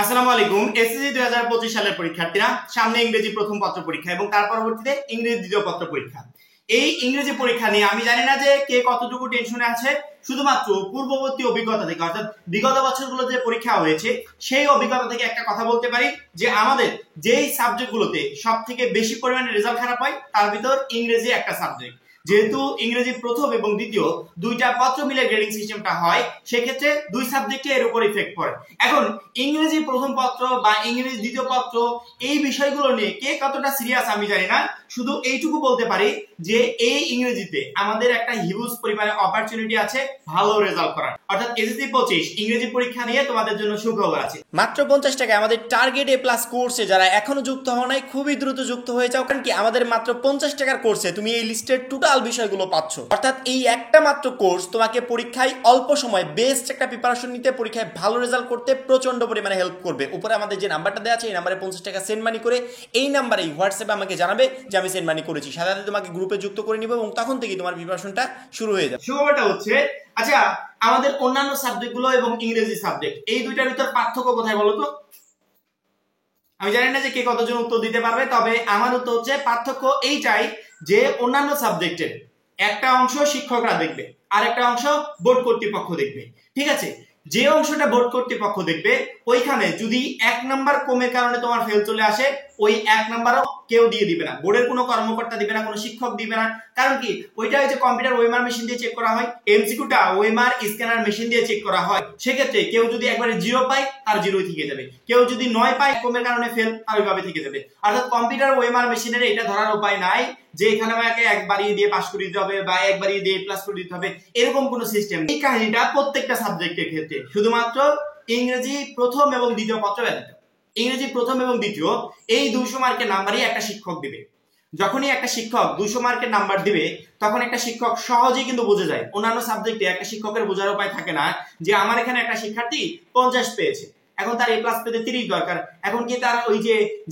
আসসালামু আলাইকুম। এসএসসি 2025 সালের পরীক্ষার্থীরা, সামনে ইংরেজি প্রথম পত্র পরীক্ষা এবং তার পরবর্তীতে ইংরেজি দ্বিতীয় পত্র পরীক্ষা। এই ইংরেজি পরীক্ষা নিয়ে আমি জানি না যে কে কতটুকু টেনশনে আছে। শুধুমাত্র পূর্ববর্তী অভিজ্ঞতা থেকে, অর্থাৎ বিগত বছরগুলো যে পরীক্ষা হয়েছে সেই অভিজ্ঞতা থেকে একটা কথা বলতে পারি যে আমাদের যেই সাবজেক্টগুলোতে সবথেকে বেশি পরিমাণে রেজাল্ট খারাপ হয় তার ভিতর ইংরেজি একটা সাবজেক্ট। যেহেতু ইংরেজি প্রথম এবং দ্বিতীয় দুইটা পত্র মিলে গ্রেডিং সিস্টেমটা হয়, সেক্ষেত্রে দুই সাবজেক্টে এর উপর ইফেক্ট পড়ে। এখন ইংরেজি প্রথম পত্র বা ইংরেজি দ্বিতীয় পত্র এই বিষয়গুলো নিয়ে কে কতটা সিরিয়াস আমি জানি না। শুধু এইটুকু বলতে পারি যে এই ইংরেজিতে আমাদের একটা হিউজ পরিমাণে অপরচুনিটি আছে ভালো রেজাল্ট করার। অর্থাৎ এসএসসি 25 ইংরেজি পরীক্ষা নিয়ে তোমাদের জন্য সুখবর আছে। মাত্র 50 টাকায় আমাদের টার্গেট এ প্লাস কোর্সে যারা এখনো যুক্ত হও নাই, খুবই দ্রুত যুক্ত হয়ে যাও। কারণ কি আমাদের মাত্র 50 টাকার কোর্সে তুমি এই লিস্টের টোটাল বিষয়গুলো পাচ্ছ। অর্থাৎ এই একটা মাত্র কোর্স তোমাকে পরীক্ষায় অল্প সময় বেস্ট একটা প্রিপারেশন নিতে, পরীক্ষায় ভালো রেজাল্ট করতে প্রচন্ড পরিমাণে হেল্প করবে। উপরে আমাদের যে নাম্বারটা দেওয়া আছে এই নাম্বারে 50 টাকা সেন্ড মানি করে এই নাম্বারেই হোয়াটসঅ্যাপে আমাকে জানাবে যে আমি সেন্ড মানি করেছি। সাথে সাথে তোমাকে গ্রুপে যুক্ত করে নিব এবং তখন থেকেই তোমার প্রিপারেশনটা শুরু হয়ে যাবে। সুখবরটা হচ্ছে, আচ্ছা আমাদের অন্যান্য সাবজেক্টগুলো এবং ইংরেজি সাবজেক্ট এই দুইটার ভিতর পার্থক্য কোথায় বলো তো? আমি জানি না যে কে কতজন উত্তর দিতে পারবে, তবে আমার উত্তর হচ্ছে পার্থক্য এইটাই যে অন্যান্য সাবজেক্টের একটা অংশ শিক্ষকরা দেখবে আর একটা অংশ বোর্ড কর্তৃপক্ষ দেখবে। ঠিক আছে, যে অংশটা বোর্ড কর্তৃপক্ষ দেখবে ওইখানে যদি 1 নাম্বার কমের কারণে তোমার ফেল চলে আসে, ওই 1 নাম্বারও কেউ দিয়ে দিবে না, বোর্ডের কোনো কর্মকর্তা দিবে না, কোনো শিক্ষক দিবে না। কারণ কি ওইটা হচ্ছে কম্পিউটার ওএমআর মেশিন দিয়ে চেক করা হয়, এমসিকিউটা ওএমআর স্ক্যানার মেশিন দিয়ে চেক করা হয়। সেক্ষেত্রে কেউ যদি একবারে 0 পায় তার 0ই থেকে যাবে, কেউ যদি 9 পায় কমের কারণে ফেল তার ওইভাবে থেকে যাবে। অর্থাৎ কম্পিউটার ওএমআর মেশিনের এটা ধরার উপায় নাই যে এখানে আমাকে একবারই দিয়ে পাস করে দিতে হবে বা একবারই দিয়ে প্লাস করে দিতে হবে, এরকম কোনো সিস্টেম। এই কাহিনীটা প্রত্যেকটা সাবজেক্টের ক্ষেত্রে, শুধুমাত্র ইংরেজি প্রথম এবং দ্বিতীয় পত্র ব্যতীত। ইংরেজি প্রথম এবং দ্বিতীয় এই 200 মার্কের নাম্বারই একটা শিক্ষক দিবে। যখনই একটা শিক্ষক 200 মার্কের নাম্বার দিবে তখন একটা শিক্ষক সহজেই কিন্তু বুঝে যায়। অন্যান্য সাবজেক্টে একটা শিক্ষকের বোঝার উপায় থাকে না যে আমার এখানে একটা শিক্ষার্থী 50 পেয়েছে, এখন তার এ প্লাস পেতে 30 দরকার, এখন কি তার ওই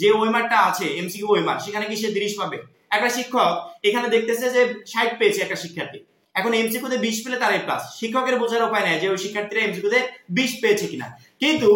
যে ওয়েমারটা আছে এমসিকিউ ওয়েমার সেখানে কি সে 30 পাবে? একটা শিক্ষক এখানে দেখতেছে যে 60 পেয়েছে একটা শিক্ষার্থী, এখন এমসিকিউ তে 20 পেলে তার এ প্লাস। শিক্ষকের বোঝার উপায় নাই যে ওই শিক্ষার্থীরা এমসিকিউ তে 20 পেয়েছে কিনা। কিন্তু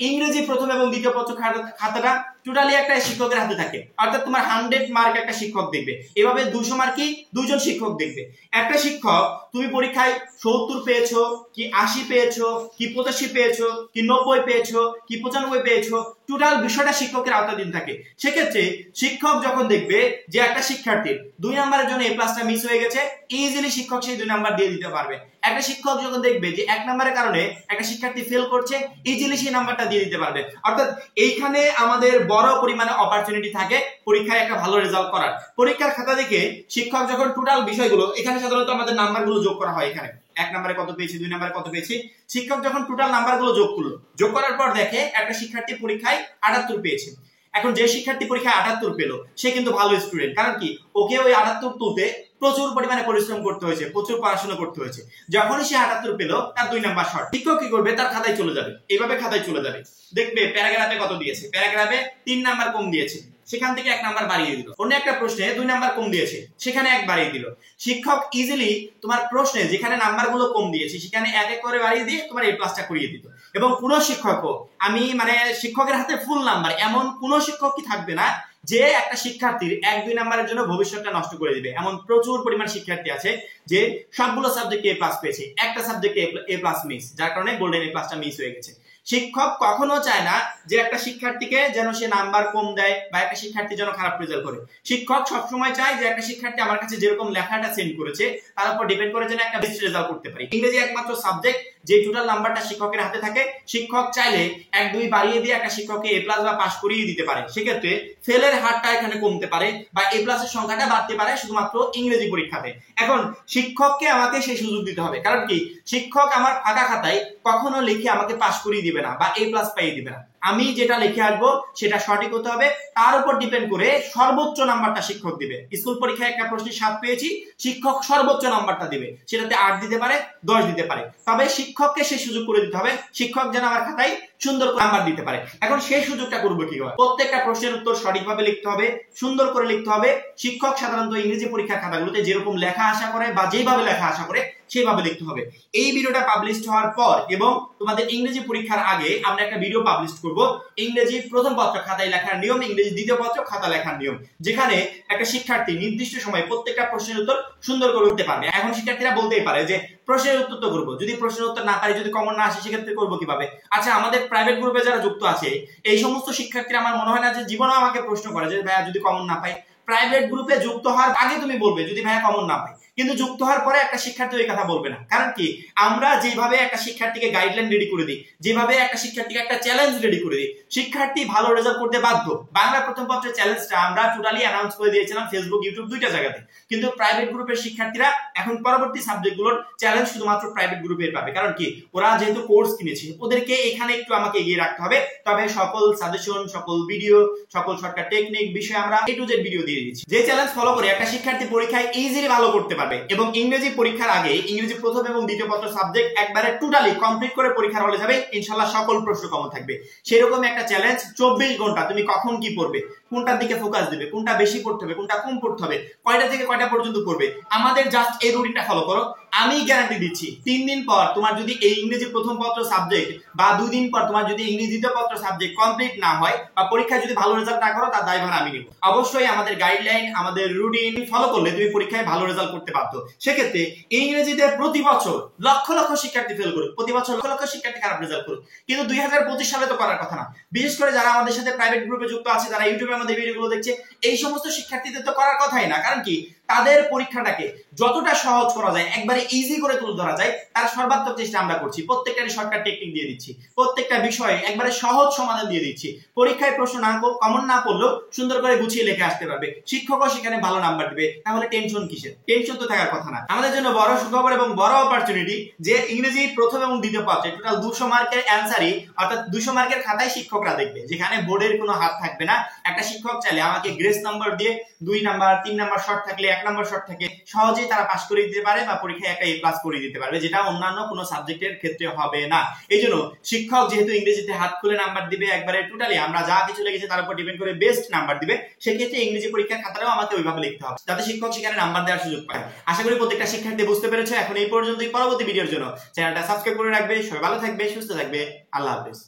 ইংরেজি প্রথম এবং দ্বিতীয় পত্র খাতাটা টোটালি একটা শিক্ষকের হাতে থাকে। অর্থাৎ তোমার 100 মার্ক একটা শিক্ষক দেখবে, এভাবে 200 মার্কই দুইজন শিক্ষক দেখবে। একটা শিক্ষক তুমি পরীক্ষায় 70 পেয়েছো কি 80 পেয়েছো কি 85 পেয়েছো কি 90 পেয়েছো কি 95 পেয়েছো, টোটাল বিষয়টা শিক্ষকের আওতাধীন থাকে। সেক্ষেত্রে শিক্ষক যখন দেখবে যে একটা শিক্ষার্থীর 2 নম্বরের জন্য এ প্লাসটা মিস হয়ে গেছে, ইজিলি শিক্ষক সেই 2 নাম্বার দিয়ে দিতে পারবে। একটা শিক্ষক যখন দেখবে যে 1 নম্বরের কারণে একটা শিক্ষার্থী ফেল করছে, ইজিলি সেই নাম্বারটা দিয়ে দিতে পারবে। অর্থাৎ এইখানে আমাদের বড় পরিমাণে অপরচুনিটি থাকে পরীক্ষায় একটা ভালো রেজাল্ট করার। পরীক্ষার খাতা দেখে শিক্ষক যখন টোটাল বিষয়গুলো, এখানে সাধারণত আমাদের নাম্বারগুলো যোগ করা হয়, এখানে 1 নম্বরে কত পেয়েছি 2 নম্বরে কত পেয়েছি, শিক্ষক যখন টোটাল নাম্বারগুলো যোগ করলো, যোগ করার পর দেখে একটা শিক্ষার্থী পরীক্ষায় 78 পেয়েছে। এখন যে শিক্ষার্থী পরীক্ষায় 78 পেলো সে কিন্তু ভালো স্টুডেন্ট, কারণ কি ওকে ওই 78 তুলতে প্রচুর পরিমাণে পরিশ্রম করতে হয়েছে, প্রচুর পড়াশোনা করতে হয়েছে। যখনই সে 78 পেলো তার 2 নাম্বার শর্ট, শিক্ষক কি করবে তার খাতায় চলে যাবে, এইভাবে খাতায় চলে যাবে, দেখবে প্যারাগ্রাফে কত দিয়েছে, প্যারাগ্রাফে 3 নাম্বার কম দিয়েছে, সেখান থেকে 1 নাম্বার বাড়িয়ে দিল। অন্য একটা প্রশ্নে 2 নাম্বার কম দিয়েছে, সেখানে 1 বাড়িয়ে দিল। শিক্ষক ইজিলি তোমার প্রশ্নে যেখানে নাম্বারগুলো কম দিয়েছে সেখানে 1 করে বাড়িয়ে দিয়ে তোমার এই প্লাসটা করিয়ে দিত। এবং কোন শিক্ষকও, আমি মানে শিক্ষকের হাতে ফুল নাম্বার এমন কোন শিক্ষক কি থাকবে না যে একটা শিক্ষার্থীর 1-2 নাম্বারের জন্য ভবিষ্যৎটা নষ্ট করে দিবে। এমন প্রচুর পরিমাণ শিক্ষার্থী আছে যে সবগুলো সাবজেক্টে এ প্লাস পেয়েছে, একটা সাবজেক্টে এ প্লাস মিস, যার কারণে গোল্ডেন এ প্লাসটা মিস হয়ে গেছে। শিক্ষক কখনো চায় না যে একটা শিক্ষার্থীকে যেন সে নাম্বার কম দেয় বা একটা শিক্ষার্থী যেন খারাপ রেজাল্ট করে। শিক্ষক সবসময় চায় যে একটা শিক্ষার্থী আমার কাছে যেরকম লেখাটা সেন্ড করেছে তার উপর ডিপেন্ড করে যেন একটা বেস্ট রেজাল্ট করতে পারে। ইংরেজি একমাত্র সাবজেক্ট যে টোটাল নাম্বারটা শিক্ষকের হাতে থাকে, শিক্ষক চাইলে 1-2 বাড়িয়ে দিয়ে একটা শিক্ষককে এ প্লাস বা পাস করিয়ে দিতে পারে। সেক্ষেত্রে ফেলের হারটা এখানে কমতে পারে বা এ প্লাসের সংখ্যাটা বাড়তে পারে শুধুমাত্র ইংরেজি পরীক্ষাতে। এখন শিক্ষককে আমাকে সেই সুযোগ দিতে হবে, কারণ কি শিক্ষক আমার ফাঁকা খাতায় কখনো লিখে আমাকে পাস করিয়ে দিবে না বা এ প্লাস পাইয়ে দিবে না। আমি যেটা লিখে আসবো সেটা সঠিক হতে হবে, তার উপর ডিপেন্ড করে সর্বোচ্চ নাম্বারটা শিক্ষক দিবে। স্কুল পরীক্ষায় একটা প্রশ্নে 7 পেয়েছি, শিক্ষক সর্বোচ্চ নাম্বারটা দিবে, সেটাতে 8 দিতে পারে 10 দিতে পারে, তবে শিক্ষককে সেই সুযোগ করে দিতে হবে। শিক্ষক যেন আমার খাতায় সুন্দর করে নাম্বার দিতে পারে। এখন সেই সুযোগটা করবো কি হয়, প্রত্যেকটা প্রশ্নের উত্তর সঠিকভাবে লিখতে হবে, সুন্দর করে লিখতে হবে। শিক্ষক সাধারণত ইংরেজি পরীক্ষার খাতাগুলোতে যেরকম লেখা আশা করে বা যেভাবে লেখা আশা করে সেভাবে লিখতে হবে। এই ভিডিওটা পাবলিশ হওয়ার পর এবং তোমাদের ইংরেজি পরীক্ষার আগে আমরা একটা ভিডিও পাবলিশ করব ইংরেজি প্রথম পত্র খাতায় লেখার নিয়ম, ইংরেজি দ্বিতীয় পত্র খাতা লেখার নিয়ম, যেখানে একটা শিক্ষার্থী নির্দিষ্ট সময়ে প্রত্যেকটা প্রশ্নের উত্তর সুন্দর করে করতে পারবে। এখন শিক্ষার্থীরা বলতেই পারে যে প্রশ্নের উত্তর তো করবো, যদি প্রশ্নের উত্তর না পারি, যদি কমন না আসে, সেক্ষেত্রে করবো কিভাবে? আচ্ছা, আমাদের প্রাইভেট গ্রুপে যারা যুক্ত আছে এই সমস্ত শিক্ষার্থীরা আমার মনে হয় না যে জীবনেও আমাকে প্রশ্ন করে যে ভাইয়া যদি কমন না পাই। প্রাইভেট গ্রুপে যুক্ত হওয়ার আগে তুমি বলবে যদি ভাইয়া কমন না পাই, কিন্তু যুক্ত হওয়ার পরে একটা শিক্ষার্থী ওই কথা বলবে না। কারণ কি, আমরা যেভাবে একটা শিক্ষার্থীকে গাইডলাইন রেডি করে দিই, যেভাবে একটা শিক্ষার্থীকে একটা চ্যালেঞ্জ রেডি করে দিই, শিক্ষার্থী ভালো রেজাল্ট করতে বাধ্য। বাংলা প্রথম পত্রের চ্যালেঞ্জটা আমরা টোটালি অ্যানাউন্স করে দিয়েছিলাম ফেসবুক, ইউটিউব দুইটা জায়গাতে, কিন্তু প্রাইভেট গ্রুপের শিক্ষার্থীরা এখন পরবর্তী সাবজেক্টগুলোর চ্যালেঞ্জ শুধুমাত্র প্রাইভেট গ্রুপে পাবে। কারণ কি, ওরা যেহেতু কোর্স কিনেছে, ওদেরকে এখানে একটু আমাকে এগিয়ে রাখতে হবে। তবে সকল সাজেশন, সকল ভিডিও, সকল শর্টকাট টেকনিক বিষয়ে আমরা A to Z ভিডিও দিয়ে দিচ্ছি, যে চ্যালেঞ্জ ফলো করে একটা শিক্ষার্থী পরীক্ষায় ইজিলি ভালো করতে পারবে। এবং ইংরেজি পরীক্ষার আগে ইংরেজি প্রথম এবং দ্বিতীয় পত্র সাবজেক্ট একবারে টোটালি কমপ্লিট করে পরীক্ষার হলে যাবে, ইনশাআল্লাহ সকল প্রশ্ন কমন থাকবে। সেরকম একটা চ্যালেঞ্জ, 24 ঘন্টা তুমি কখন কি পড়বে, কোনটার দিকে ফোকাস দিবে, কোনটা বেশি পড়তে হবে, কোনটা কম পড়তে হবে, কয়টা থেকে কয়টা পর্যন্ত পড়বে, আমাদের জাস্ট এই রুটিনটা ফলো করো। আমি গ্যারান্টি দিচ্ছি 3 দিন পর তোমার যদি এই ইংরেজি প্রথম পত্র সাবজেক্ট বা 2 দিন পর তোমার যদি ইংরেজি দ্বিতীয় পত্র সাবজেক্ট কমপ্লিট না হয় বা পরীক্ষায় যদি ভালো রেজাল্ট না করো, তার দায়ভার আমি নিব। অবশ্যই আমাদের গাইডলাইন, আমাদের রুটিন ফলো করলে তুমি পরীক্ষায় ভালো রেজাল্ট করতে পারতো। সেক্ষেত্রে ইংরেজিতে প্রতি বছর লক্ষ লক্ষ শিক্ষার্থী ফেল করুক, প্রতি বছর লক্ষ লক্ষ শিক্ষার্থী খারাপ রেজাল্ট করুক, কিন্তু 2025 সালে তো করার কথা না। বিশেষ করে যারা আমাদের সাথে প্রাইভেট গ্রুপে যুক্ত আছে, যারা ইউটিউবে আমাদের ভিডিওগুলো দেখছে, এই সমস্ত শিক্ষার্থীদের তো করার কথাই না। কারণ কি, তাদের পরীক্ষাটাকে যতটা সহজ করা যায়, একবারে ইজি করে তুলে ধরা যায়, তার সর্বাত্মক চেষ্টা আমরা করছি। প্রত্যেকটারই শর্টকাট টেকনিক দিয়ে দিচ্ছি, প্রত্যেকটা বিষয়ে একবারে সহজ সমাধান দিয়ে দিচ্ছি। পরীক্ষায় প্রশ্ন না কমন না পড়লেও সুন্দর করে গুছিয়ে লিখে আসতে পারবে, শিক্ষকও সেখানে ভালো নাম্বার দিবে। তাহলে টেনশন কিসের? টেনশন তো থাকার কথা না। আমাদের জন্য বড় সুখবর এবং বড় অপরচুনিটি যে ইংরেজি প্রথম এবং দ্বিতীয় পত্রে টোটাল 200 মার্কের অ্যানসারই, অর্থাৎ 200 মার্কের খাতায় শিক্ষকরা দেখবে, যেখানে বোর্ডের কোনো হাত থাকবে না। একটা শিক্ষক চাইলে আমাকে গ্রেস নাম্বার দিয়ে 2 নাম্বার 3 নাম্বার শর্ট থাকলে 1 নাম্বার শর্ট থাকে সহজেই তারা পাস করে দিতে পারে বা পরীক্ষায় একটা A+ করে দিতে পারবে, যেটা অন্যান্য কোনো সাবজেক্টের ক্ষেত্রে হবে না। এইজন্য শিক্ষক যেহেতু ইংরেজিতে হাত খুলে নাম্বার দিবে, একবারে টোটালি আমরা যা কিছু লিখেছি তার উপর ডিপেন্ড করে বেস্ট নাম্বার দিবে, সেক্ষেত্রে ইংরেজি পরীক্ষার খাতাটাও আমাকে ওইভাবে লিখতে হবে যাতে শিক্ষক সেখানে নাম্বার দেওয়ার সুযোগ পায়। আশা করি প্রত্যেকটা শিক্ষার্থী বুঝতে পেরেছে। এখন এই পর্যন্তই। পরবর্তী ভিডিওর জন্য চ্যানেলটা সাবস্ক্রাইব করে রাখবে। সবাই ভালো থাকবে, সুস্থ থাকবে। আল্লাহ হাফেজ।